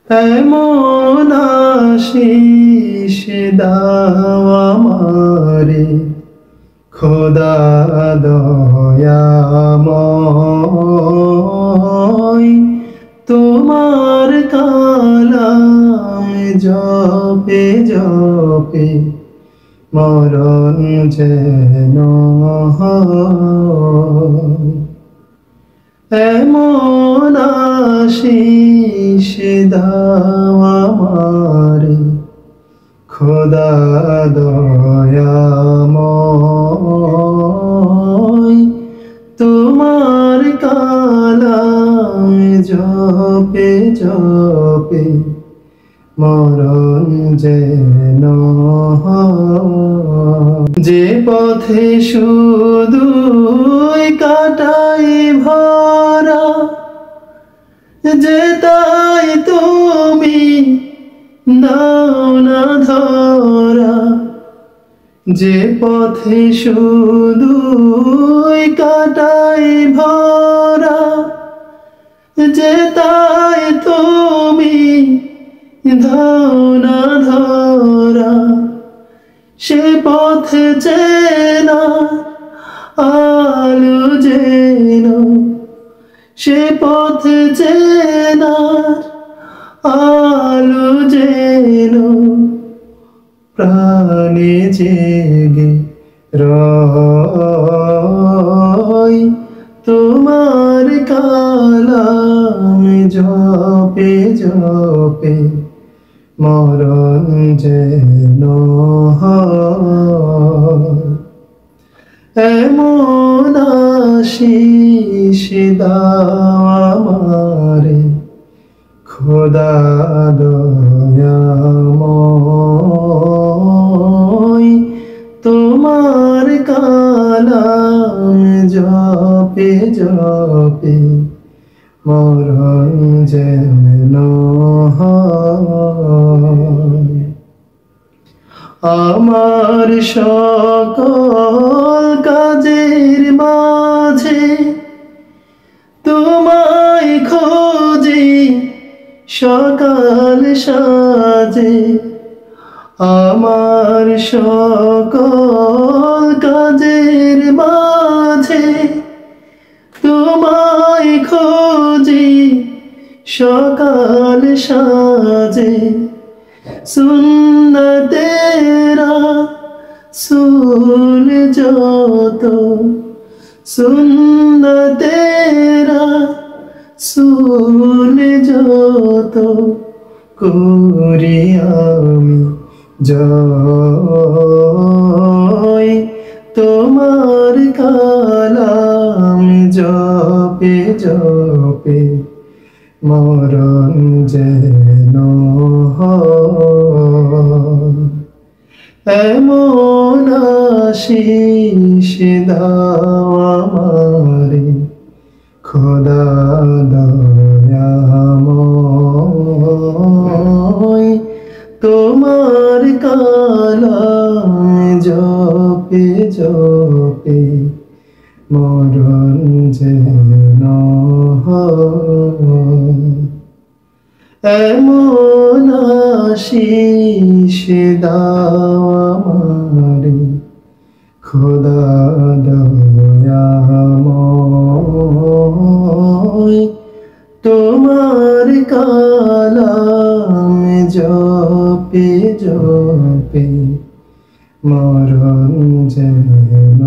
এমন আশিস দাও আমারে খোদা দয়াময়, তোমার কালাম জপে জপে মরণ যেন হয়। এমন আশিস দাও আমারে খোদা দয়াময়, তোমার কালাম জপে জপে মরণ যেন হয়। যে পথে শুধুই কাটাই ভরা, যে তাই তুমি দাও না ধরা। যে পথে শুধুই কাটাই ভরা, যে তাই তুমি দাও না ধরা। সে পথে চেনা আলো যেন, সে পথে চেনা আলো যেন প্রাণে জেগে রয়। তোমার কালাম জপে জপে মরণ যেন হয়। এমন আশিস দাও আমারে খোদা দয়াময়, তোমার কালাম জপে জপে মরণ যেন হয়। আমার সকল কাজের মাঝে তোমায় খোঁজি সকাল সাজে। আমার সকল কাজের মাঝে তোমায় খোঁজি সকাল সাজে। সুন্নতেরা সুল যত, সুন্নতেরা সুল যত করি আমি জয়। তোমার কালাম জপে জপে মরণ যেন হয়। এমন আশিস দাও আমারে খোদা দয়াময়, তোমার কালাম জপে জপে মরণ যেন হয়। এমন আশিস দাও আমারে খোদা দয়াময়, তোমার কালাম জপে জপে মরণ যেন